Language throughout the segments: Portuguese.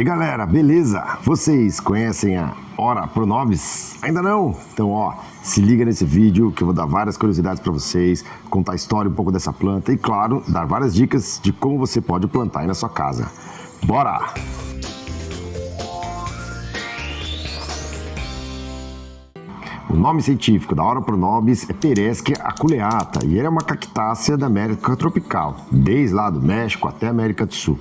aí galera, beleza? Vocês conhecem a Ora Pronobis? Ainda não? Então ó, se liga nesse vídeo que eu vou dar várias curiosidades para vocês, contar a história um pouco dessa planta e claro, dar várias dicas de como você pode plantar aí na sua casa. Bora! O nome científico da Ora Pronobis é Pereschia aculeata e ela é uma cactácea da América tropical, desde lá do México até a América do Sul.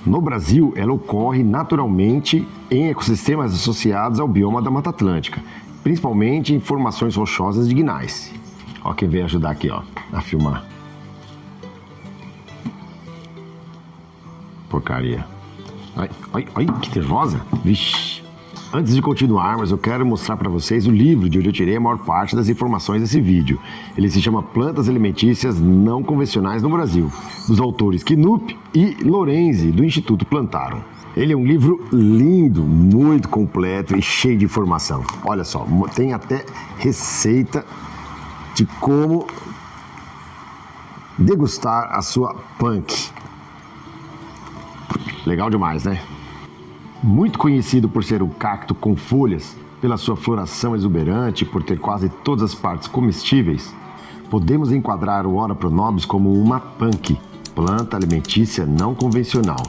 No Brasil, ela ocorre naturalmente em ecossistemas associados ao bioma da Mata Atlântica, principalmente em formações rochosas de gneiss. Ó quem veio ajudar aqui, ó, a filmar. Porcaria. Ai, que nervosa. Vixe. Antes de continuarmos, eu quero mostrar para vocês o livro de onde eu tirei a maior parte das informações desse vídeo. Ele se chama Plantas Alimentícias Não Convencionais no Brasil, dos autores Knupp e Lorenzi, do Instituto Plantaro. Ele é um livro lindo, muito completo e cheio de informação. Olha só, tem até receita de como degustar a sua punk. Legal demais, né? Muito conhecido por ser um cacto com folhas, pela sua floração exuberante e por ter quase todas as partes comestíveis, podemos enquadrar o Ora Pronobis como uma punk, planta alimentícia não convencional,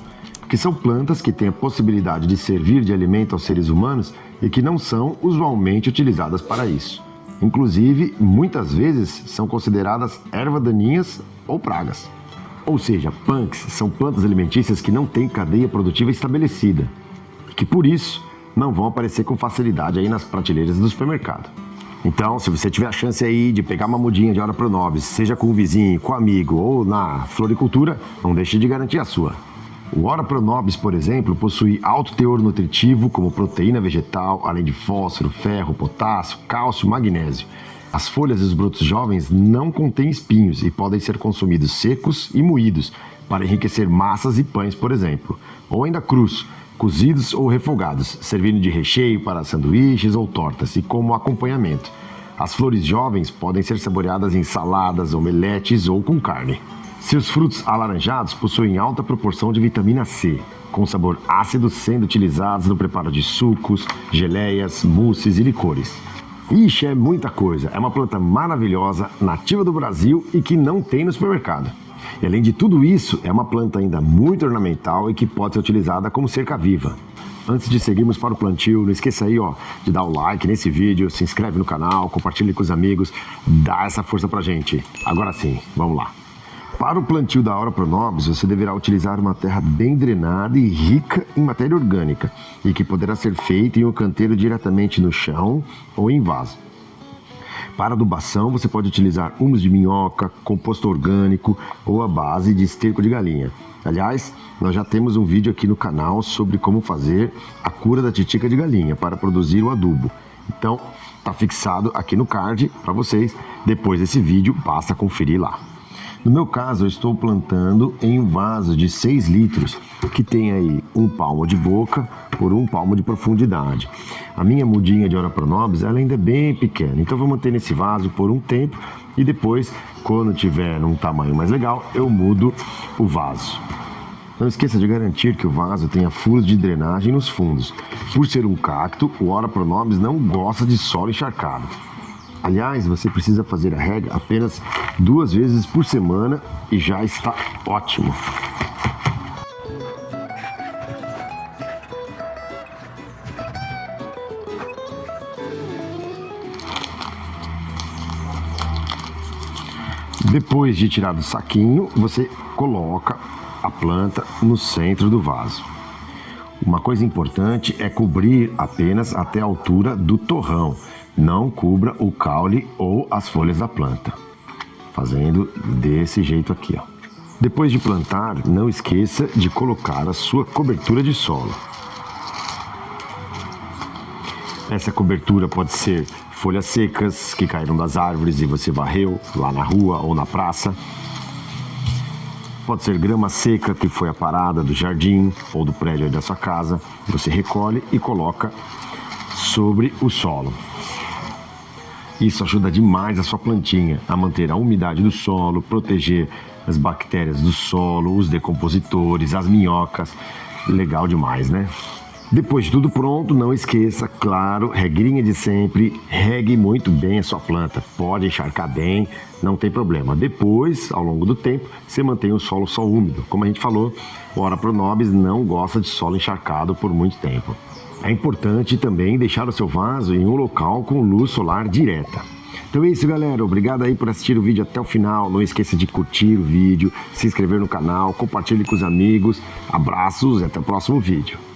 que são plantas que têm a possibilidade de servir de alimento aos seres humanos e que não são usualmente utilizadas para isso. Inclusive, muitas vezes são consideradas ervas daninhas ou pragas. Ou seja, punks são plantas alimentícias que não têm cadeia produtiva estabelecida, que por isso não vão aparecer com facilidade aí nas prateleiras do supermercado. Então, se você tiver a chance aí de pegar uma mudinha de Ora Pronobis, seja com o vizinho, com o amigo ou na floricultura, não deixe de garantir a sua. O Ora Pronobis, por exemplo, possui alto teor nutritivo como proteína vegetal, além de fósforo, ferro, potássio, cálcio, magnésio. As folhas e os brotos jovens não contêm espinhos e podem ser consumidos secos e moídos para enriquecer massas e pães, por exemplo, ou ainda crus, cozidos ou refogados, servindo de recheio para sanduíches ou tortas e como acompanhamento. As flores jovens podem ser saboreadas em saladas, omeletes ou com carne. Seus frutos alaranjados possuem alta proporção de vitamina C, com sabor ácido sendo utilizados no preparo de sucos, geleias, mousses e licores. Ixi, é muita coisa. É uma planta maravilhosa, nativa do Brasil e que não tem no supermercado. E além de tudo isso, é uma planta ainda muito ornamental e que pode ser utilizada como cerca viva. Antes de seguirmos para o plantio, não esqueça aí de dar o like nesse vídeo, se inscreve no canal, compartilhe com os amigos, dá essa força pra gente. Agora sim, vamos lá. Para o plantio da Ora Pronobis, você deverá utilizar uma terra bem drenada e rica em matéria orgânica e que poderá ser feita em um canteiro diretamente no chão ou em vaso. Para adubação, você pode utilizar humus de minhoca, composto orgânico ou a base de esterco de galinha. Aliás, nós já temos um vídeo aqui no canal sobre como fazer a cura da titica de galinha para produzir o adubo. Então, está fixado aqui no card para vocês. Depois desse vídeo, basta conferir lá. No meu caso, eu estou plantando em um vaso de 6 litros, que tem aí 1 palmo de boca por 1 palmo de profundidade. A minha mudinha de Ora Pronobis, ela ainda é bem pequena, então eu vou manter nesse vaso por um tempo e depois, quando tiver um tamanho mais legal, eu mudo o vaso. Não esqueça de garantir que o vaso tenha furos de drenagem nos fundos. Por ser um cacto, o Ora Pronobis não gosta de solo encharcado. Aliás, você precisa fazer a rega apenas 2 vezes por semana e já está ótimo. Depois de tirar do saquinho, você coloca a planta no centro do vaso. Uma coisa importante é cobrir apenas até a altura do torrão. Não cubra o caule ou as folhas da planta. Fazendo desse jeito aqui, ó. Depois de plantar, não esqueça de colocar a sua cobertura de solo. Essa cobertura pode ser folhas secas que caíram das árvores e você varreu lá na rua ou na praça. Pode ser grama seca que foi aparada do jardim ou do prédio aí da sua casa. Você recolhe e coloca sobre o solo. Isso ajuda demais a sua plantinha a manter a umidade do solo, proteger as bactérias do solo, os decompositores, as minhocas. Legal demais, né? Depois de tudo pronto, não esqueça, claro, regrinha de sempre, regue muito bem a sua planta. Pode encharcar bem, não tem problema. Depois, ao longo do tempo, você mantém o solo só úmido. Como a gente falou, o Ora Pronobis não gosta de solo encharcado por muito tempo. É importante também deixar o seu vaso em um local com luz solar direta. Então é isso, galera. Obrigado aí por assistir o vídeo até o final. Não esqueça de curtir o vídeo, se inscrever no canal, compartilhe com os amigos. Abraços e até o próximo vídeo.